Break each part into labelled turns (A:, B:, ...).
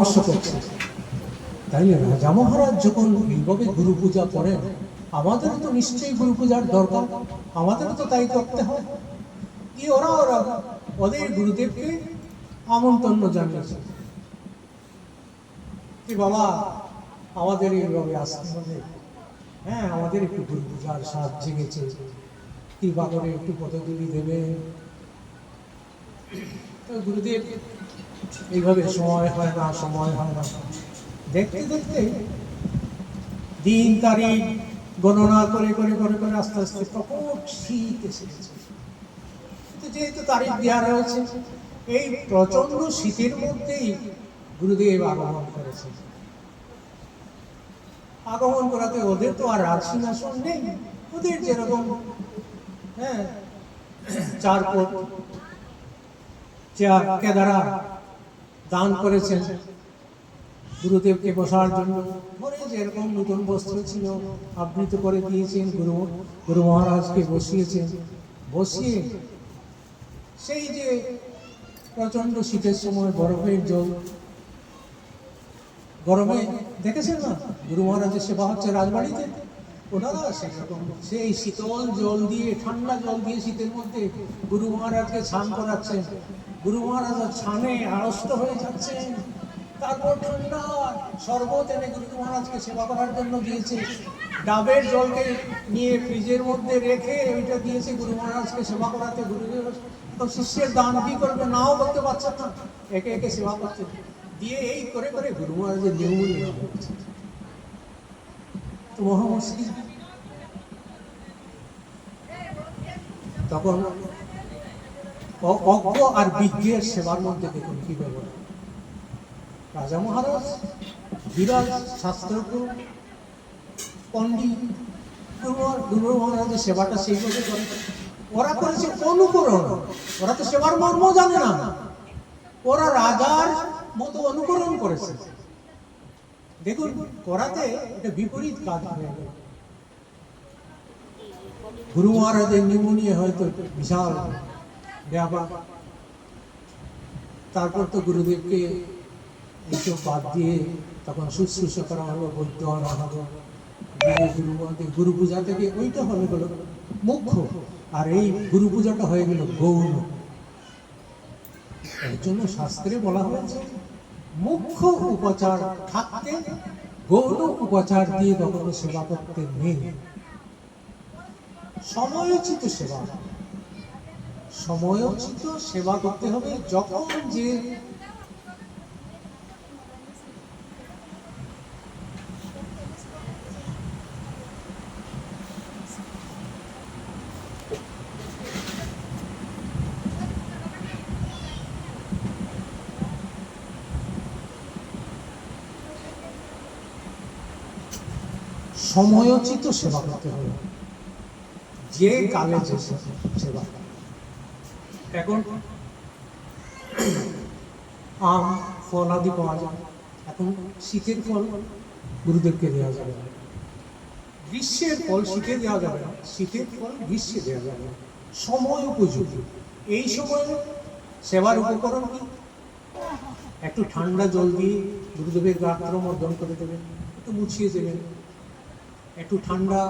A: পরামর্শ করছে। তাই রাজা মহারাজ যখন এইভাবে গুরু পূজা করেন, আমাদেরও তো নিশ্চয়ই গুরু পূজার দরকার, আমাদেরও তো তাই করতে হয়। কি ওরা ওদের গুরুদেবকে আমন্ত্রণ জানিয়েছে, কি বাবা আমাদের এইভাবে আসতে হবে, হ্যাঁ আমাদের একটু গুরু পূজার স্বাদ জেগেছে, কৃপা করে একটু পদধূলি দেবে। তো গুরুদেব এইভাবে সময় হয় না, দেখতে দেখতে দিন তারিখ গণনা করে আস্তে আস্তে প্রকট শীত এসে গেছে। যেহেতু তারিখ দেওয়া রয়েছে, এই প্রচন্ড শীতের মধ্যেই গুরুদেব আগমন করেছে। আগমন করাতে ওদের তো আর রাজ সিংহাসন নেই, ওদের যেরকম হ্যাঁ চার কোট চেয়ার কেদারা দান করেছেন গুরুদেবকে বসার জন্য, ঘরে যেরকম নতুন বস্ত্র ছিল আবৃত করে দিয়েছেন, গুরু মহারাজকে বসিয়েছেন। বসিয়ে সেই যে প্রচন্ড শীতের সময় বরফের জল, গরমে দেখেছেন না গুরু মহারাজের সেবা হচ্ছে রাজবাড়িতে, ওনারা সেরকম সেই শীতল জল দিয়ে ঠান্ডা জল দিয়ে শীতের মধ্যে গুরু মহারাজকে স্নান করাচ্ছেন। গুরু মহারাজ স্নানে আড়ষ্ট হয়ে যাচ্ছেন। তারপর ঠান্ডা শরবত এনে গুরু মহারাজকে সেবা করার জন্য দিয়েছে। ডাবের জলকে নিয়ে ফ্রিজের মধ্যে রেখে ওইটা দিয়েছে গুরু মহারাজকে সেবা করাতে। গুরুদেব তো শিষ্যের দান কি করবে, নাও করতে পারছেন না, একে একে সেবা করছে দিয়ে এই করে গুরু মহারাজের নিয়মনীয় হচ্ছে। তো মহা মুশকিল। তখন অজ্ঞ আর বিজ্ঞের সেবার মধ্যে দেখুন কি ব্যাপার। রাজা মহারাজ বিরাট শাস্ত্রজ্ঞ পণ্ডিত, গুরু মহারাজের সেবাটা সেইভাবে করে। ওরা করেছে অনুকরণ, ওরা তো সেবার মর্ম জানে না, ওরা রাজার মতো অনুকরণ করেছে। দেখুন করাতে এটা বিপরীত কাজ হয়ে গেল। গুরু মহারাজের নিউমোনিয়া হয়তো বিশাল ব্যাপার। তারপর তো গুরুদেবকে এইসব বাদ দিয়ে তখন শুশ্রূষা করা হলো, বৈদ্য আনা হলো, গুরু পূজা থেকে ওইটা হয়ে গেল মুখ্য, আর এই গুরু পূজাটা হয়ে গেল গৌণ। এর জন্য শাস্ত্রে বলা হয়েছে মুখ্য উপচার থাকতে গৌণ উপচার দিয়ে কখনো সেবা করতে নেই। সময়োচিত সেবা, সময়োচিত সেবা করতে হবে। যখন যে সময়োচিত সেবা করতে হবে, যে কালে যে সেবা। এখন আম ফল আদি পাওয়া যায়, এখন শীতের ফল গুরুদেবকে দেওয়া যাবে না, গ্রীষ্মের ফল শীতে দেওয়া যাবে না, শীতের ফল গ্রীষ্মে দেওয়া যাবে না। সময় উপযোগী এই সময় সেবার উপকরণ কি, একটু ঠান্ডা জল দিয়ে গুরুদেবের গাত্র মর্দন করে দেবেন, একটু মুছিয়ে দেবেন, একটু ঠান্ডা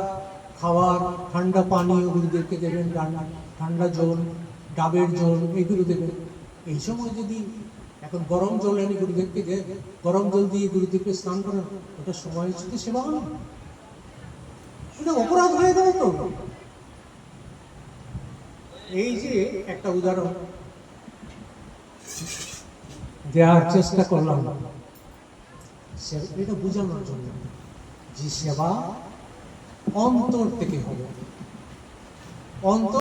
A: খাবার ঠান্ডা পানীয় গুরুদেবকে দেবেন, ঠান্ডা জল ডাবের জল এগুলো দেবেন। এই সময় যদি এখন গরম জল এনে গুরুদেবকে গরম জল দিয়ে গুরুদেবকে স্নান করেন, ওটা সময়োচিত সেবা হল, এটা অপরাধ হয়ে গেল তো। এই যে একটা উদাহরণ দেওয়ার চেষ্টা করলাম, এটা বোঝানোর জন্য যে সেবা অন্তর থেকে হবে, অন্তর